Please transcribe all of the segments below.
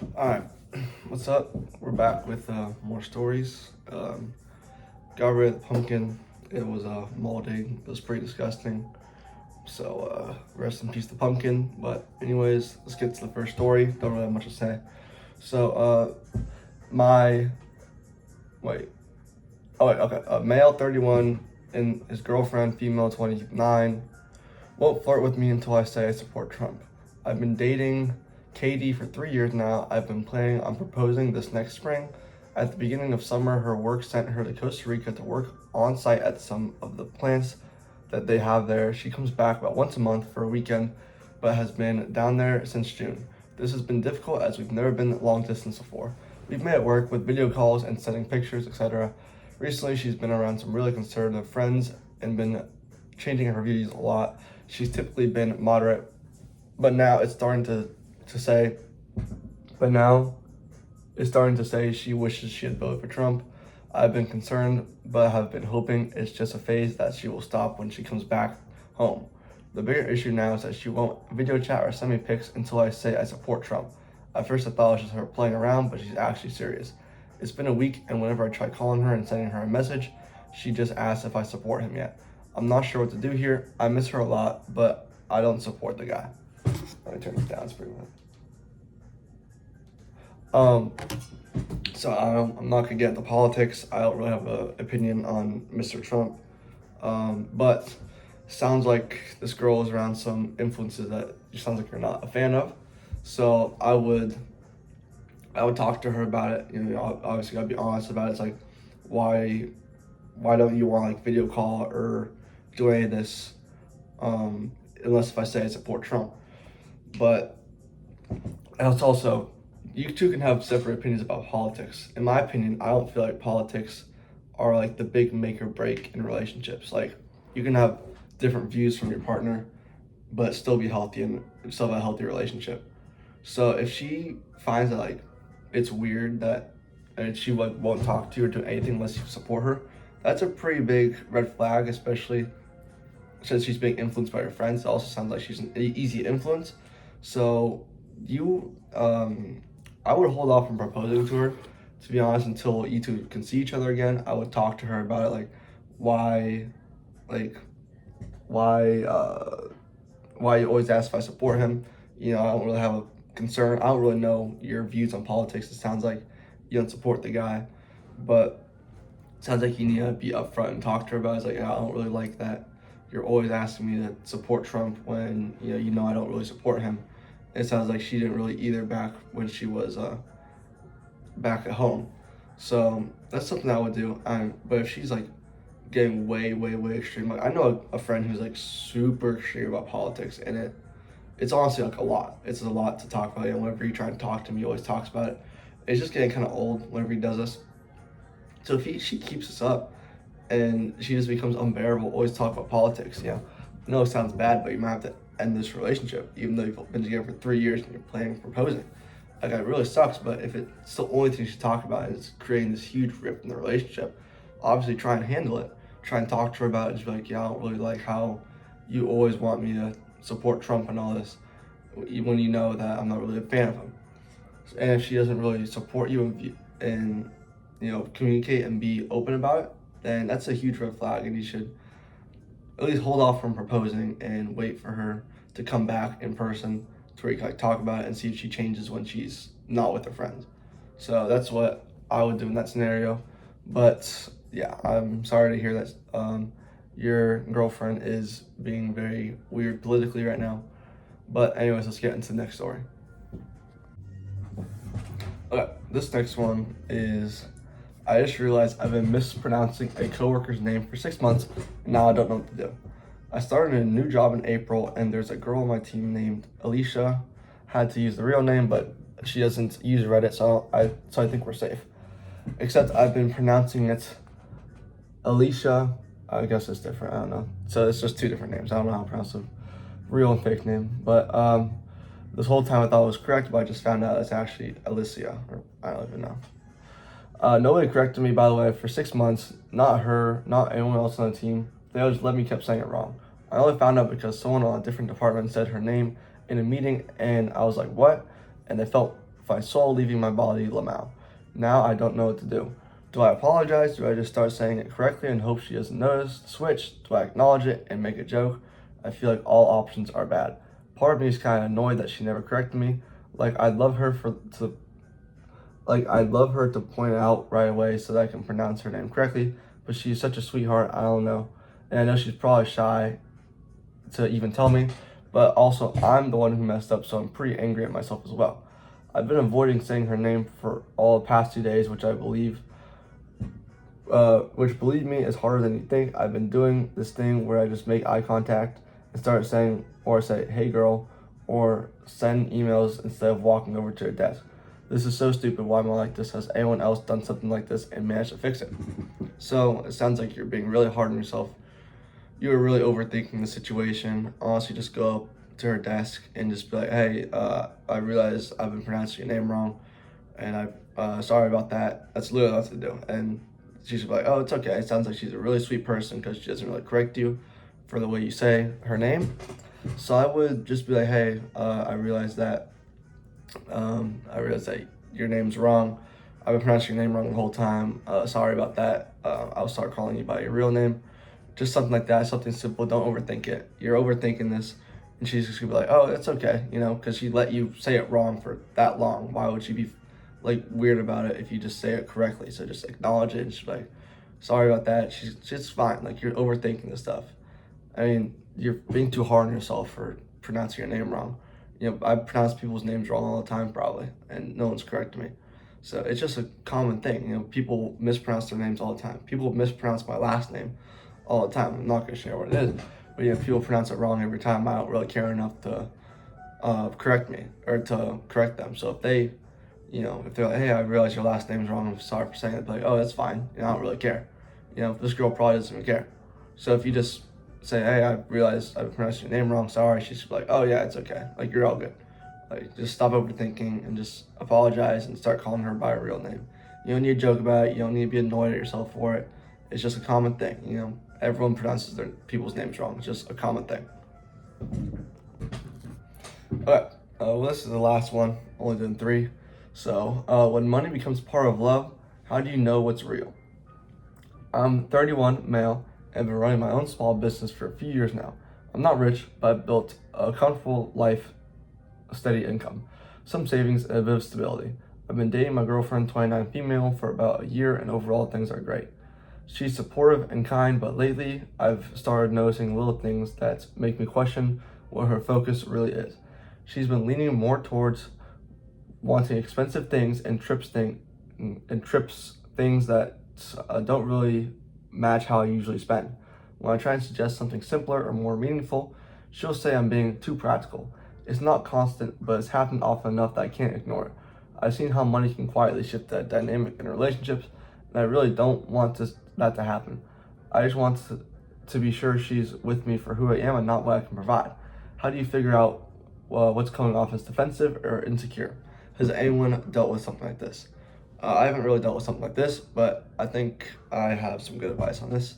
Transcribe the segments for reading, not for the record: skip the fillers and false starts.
Alright, what's up? We're back with more stories. Got rid of the pumpkin. It was moldy. It was pretty disgusting. So, rest in peace, the pumpkin. But, anyways, let's get to the first story. Don't really have much to say. So, my. Wait. Oh, wait, okay. Male 31 and his girlfriend, female 29, won't flirt with me until I say I support Trump. I've been dating Katie for 3 years now. I've been planning on proposing this next spring. At the beginning of summer, her work sent her to Costa Rica to work on site at some of the plants that they have there. She comes back about once a month for a weekend, but has been down there since June. This has been difficult as we've never been long distance before. We've met at work with video calls and sending pictures, etc. Recently, she's been around some really conservative friends and been changing her views a lot. She's typically been moderate, but now it's starting to say, but now it's starting to say she wishes she had voted for Trump. I've been concerned, but have been hoping it's just a phase that she will stop when she comes back home. The bigger issue now is that she won't video chat or send me pics until I say I support Trump. At first I thought it was just her playing around, but she's actually serious. It's been a week, and whenever I try calling her and sending her a message, she just asks if I support him yet. I'm not sure what to do here. I miss her a lot, but I don't support the guy. Let me turn this down, it's pretty loud. So I'm not gonna get into politics. I don't really have an opinion on Mr. Trump. But sounds like this girl is around some influences that sounds like you're not a fan of. So I would talk to her about it. You know, obviously gotta be honest about it. It's like, why don't you want like video call or do any of this? Unless if I say I support Trump. But it's also, you two can have separate opinions about politics. In my opinion, I don't feel like politics are like the big make or break in relationships. Like, you can have different views from your partner, but still be healthy and still have a healthy relationship. So if she finds that like it's weird that and she like won't talk to you or do anything unless you support her, that's a pretty big red flag, especially since she's being influenced by her friends. It also sounds like she's an easy influence. So I would hold off from proposing to her, to be honest, until you two can see each other again. I would talk to her about it, why, like, why, why you always ask if I support him. You know, I don't really have a concern. I don't really know your views on politics. It sounds like you don't support the guy, but it sounds like you need to be upfront and talk to her about it. It's like, yeah, I don't really like that. You're always asking me to support Trump when you know I don't really support him. It sounds like she didn't really either back when she was back at home. So that's something I would do. But if she's like getting way, way, way extreme, like I know a friend who's like super extreme about politics, and it's honestly like a lot. It's a lot to talk about. And whenever you try and talk to him, he always talks about it. It's just getting kind of old whenever he does this. So if she keeps this up, and she just becomes unbearable, always talk about politics, I know it sounds bad, but you might have to end this relationship, even though you've been together for 3 years and you're planning on proposing. Like, it really sucks, but if it's the only thing she's talking about is creating this huge rift in the relationship, obviously try and handle it. Try and talk to her about it. Just be like, yeah, I don't really like how you always want me to support Trump and all this, when you know that I'm not really a fan of him. And if she doesn't really support you and communicate and be open about it, then that's a huge red flag, and you should at least hold off from proposing and wait for her to come back in person to where you can like talk about it and see if she changes when she's not with her friends. So that's what I would do in that scenario. But yeah, I'm sorry to hear that your girlfriend is being very weird politically right now. But anyways, let's get into the next story. Okay, this next one is, I just realized I've been mispronouncing a coworker's name for 6 months, and now I don't know what to do. I started a new job in April, and there's a girl on my team named Alicia. Had to use the real name, but she doesn't use Reddit, so I think we're safe. Except I've been pronouncing it Alicia. I guess it's different. I don't know. So it's just two different names. I don't know how to pronounce the real and fake name, but this whole time I thought it was correct, but I just found out it's actually Alicia, or I don't even know. Nobody corrected me, by the way, for 6 months. Not her, not anyone else on the team. They always let me keep saying it wrong. I only found out because someone on a different department said her name in a meeting, and I was like, what? And they felt if I soul leaving my body, Lamau. Now I don't know what to do. Do I apologize? Do I just start saying it correctly and hope she doesn't notice? Switch? Do I acknowledge it and make a joke? I feel like all options are bad. Part of me is kind of annoyed that she never corrected me. Like I'd love her to point it out right away so that I can pronounce her name correctly. But she's such a sweetheart. I don't know, and I know she's probably shy to even tell me. But also, I'm the one who messed up, so I'm pretty angry at myself as well. I've been avoiding saying her name for all the past 2 days, which believe me is harder than you think. I've been doing this thing where I just make eye contact and start saying, or say, hey girl, or send emails instead of walking over to her desk. This is so stupid. Why am I like this? Has anyone else done something like this and managed to fix it? So it sounds like you're being really hard on yourself. You were really overthinking the situation. Honestly, just go up to her desk and just be like, hey, I realize I've been pronouncing your name wrong, and I'm sorry about that. That's literally what to do. And she's like, oh, it's okay. It sounds like she's a really sweet person because she doesn't really correct you for the way you say her name. So I would just be like, hey, I realize that your name's wrong. I've been pronouncing your name wrong the whole time. Sorry about that. I'll start calling you by your real name. Just something like that, something simple. Don't overthink it. You're overthinking this. And she's just gonna be like, oh, it's okay, because she let you say it wrong for that long. Why would she be like weird about it if you just say it correctly? So just acknowledge it and she's like, sorry about that. She's fine. Like, you're overthinking this stuff. I mean, you're being too hard on yourself for pronouncing your name wrong. I pronounce people's names wrong all the time probably, and no one's correcting me. So it's just a common thing. People mispronounce their names all the time. People mispronounce my last name all the time. I'm not going to share what it is, but people pronounce it wrong every time. I don't really care enough to correct me or to correct them. So if they, if they're like, hey, I realize your last name's wrong, I'm sorry for saying it, but like, oh, that's fine. I don't really care. This girl probably doesn't even care. So if you just say, hey, I realized I pronounced your name wrong, sorry, she's like, oh yeah, it's okay. Like, you're all good. Like, just stop overthinking and just apologize and start calling her by her real name. You don't need to joke about it. You don't need to be annoyed at yourself for it. It's just a common thing, Everyone pronounces their people's names wrong. It's just a common thing. Okay, well, this is the last one. Only done 3. So, when money becomes part of love, how do you know what's real? I'm 31, male, and been running my own small business for a few years now. I'm not rich, but I've built a comfortable life, a steady income, some savings, and a bit of stability. I've been dating my girlfriend, 29 female, for about a year, and overall things are great. She's supportive and kind, but lately I've started noticing little things that make me question what her focus really is. She's been leaning more towards wanting expensive things and trips things that don't really match how I usually spend. When I try and suggest something simpler or more meaningful, she'll say I'm being too practical. It's not constant, but it's happened often enough that I can't ignore it. I've seen how money can quietly shift that dynamic in relationships, and I really don't want that to happen. I just want to be sure she's with me for who I am and not what I can provide. How do you figure out what's coming off as defensive or insecure? Has anyone dealt with something like this? I haven't really dealt with something like this, but I think I have some good advice on this.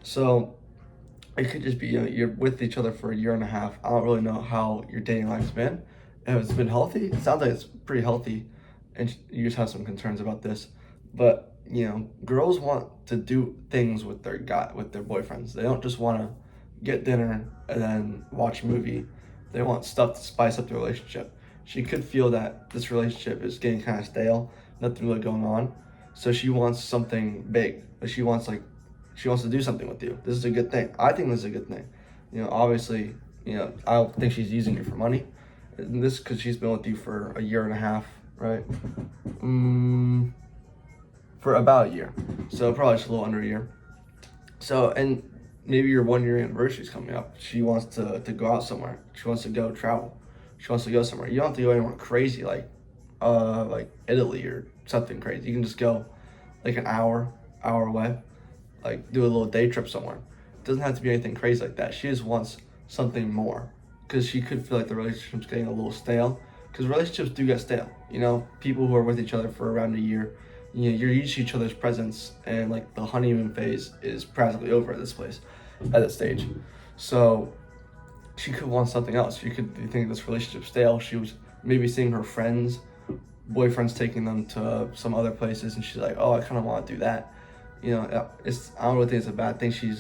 So it could just be, you're with each other for a year and a half. I don't really know how your dating life's been. If it's been healthy, it sounds like it's pretty healthy, and you just have some concerns about this. But, girls want to do things with their boyfriends. They don't just want to get dinner and then watch a movie. They want stuff to spice up the relationship. She could feel that this relationship is getting kind of stale, nothing really going on. So she wants something big. She wants to do something with you. This is a good thing. I think this is a good thing. Obviously, I don't think she's using you for money. And this because she's been with you for a year and a half, right? For about a year. So probably just a little under a year. So, and maybe your 1-year anniversary is coming up. She wants to go out somewhere. She wants to go travel. She wants to go somewhere. You don't have to go anywhere crazy like Italy or something crazy. You can just go like an hour away, like do a little day trip somewhere. It doesn't have to be anything crazy like that. She just wants something more because she could feel like the relationship's getting a little stale. Because relationships do get stale. People who are with each other for around a year, you're used to each other's presence, and like the honeymoon phase is practically over at this stage. So she could want something else. She could think this relationship's stale. She was maybe seeing her friends boyfriend's taking them to some other places, and she's like, oh, I kind of want to do that. You know, I don't really think it's a bad thing. She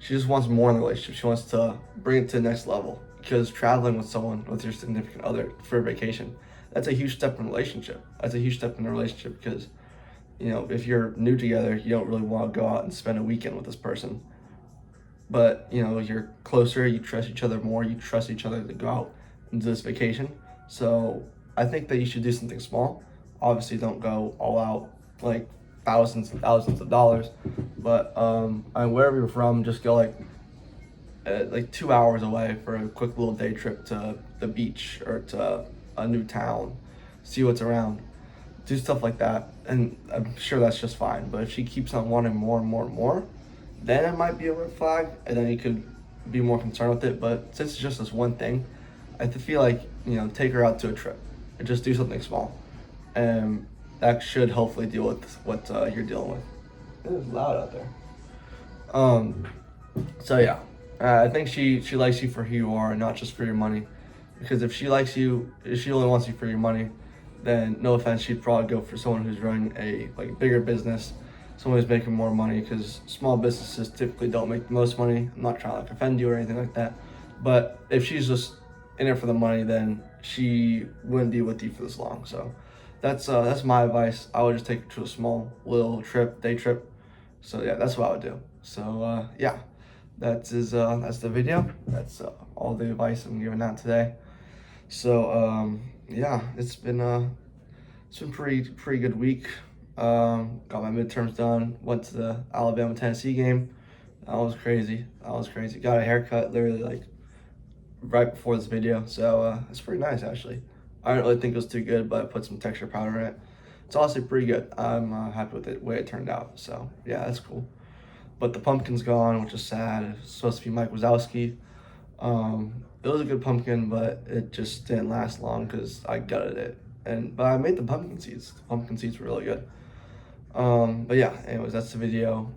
just wants more in the relationship. She wants to bring it to the next level, because traveling with someone, with your significant other for a vacation, that's a huge step in a relationship. That's a huge step in a relationship because, you know, if you're new together, you don't really want to go out and spend a weekend with this person. But, you know, you're closer, you trust each other more, you trust each other to go out and do this vacation. So I think that you should do something small. Obviously, don't go all out like thousands and thousands of dollars. But wherever you're from, just go like 2 hours away for a quick little day trip to the beach or to a new town, see what's around, do stuff like that, and I'm sure that's just fine. But if she keeps on wanting more and more and more, then it might be a red flag, and then you could be more concerned with it. But since it's just this one thing, I feel like, you know, take her out to a trip and just do something small, and that should hopefully deal with what you're dealing with. It is loud out there. So yeah, I think she likes you for who you are, and not just for your money. Because if she likes you, if she only wants you for your money, then no offense, she'd probably go for someone who's running a bigger business, someone who's making more money. Because small businesses typically don't make the most money. I'm not trying to offend you or anything like that, but if she's just in it for the money, then she wouldn't be with you for this long. So that's my advice. I would just take her to a small little trip, day trip. So yeah, that's what I would do. So yeah, that's the video. That's all the advice I'm giving out today. So yeah, it's been pretty good week. Got my midterms done. Went to the Alabama-Tennessee game. That was crazy. Got a haircut literally like right before this video, so it's pretty nice actually. I don't really think it was too good, but I put some texture powder in it. It's honestly pretty good. I'm happy with the way it turned out. So yeah, that's cool. But the pumpkin's gone, which is sad. It's supposed to be Mike Wazowski. It was a good pumpkin, but it just didn't last long because I gutted it. But I made the pumpkin seeds. The pumpkin seeds were really good. But yeah, anyways, that's the video.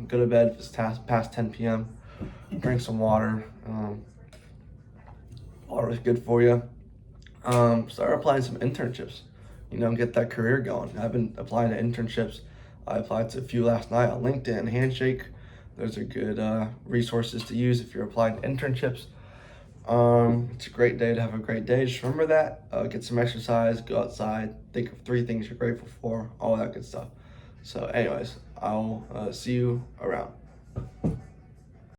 Go to bed if it's past 10 p.m. Drink some water. Water is good for you. Start applying some internships. You know, get that career going. I've been applying to internships. I applied to a few last night on LinkedIn and Handshake. Those are good resources to use if you're applying to internships. It's a great day to have a great day. Just remember that. Get some exercise, go outside, think of 3 things you're grateful for, all that good stuff. So anyways, I'll see you around.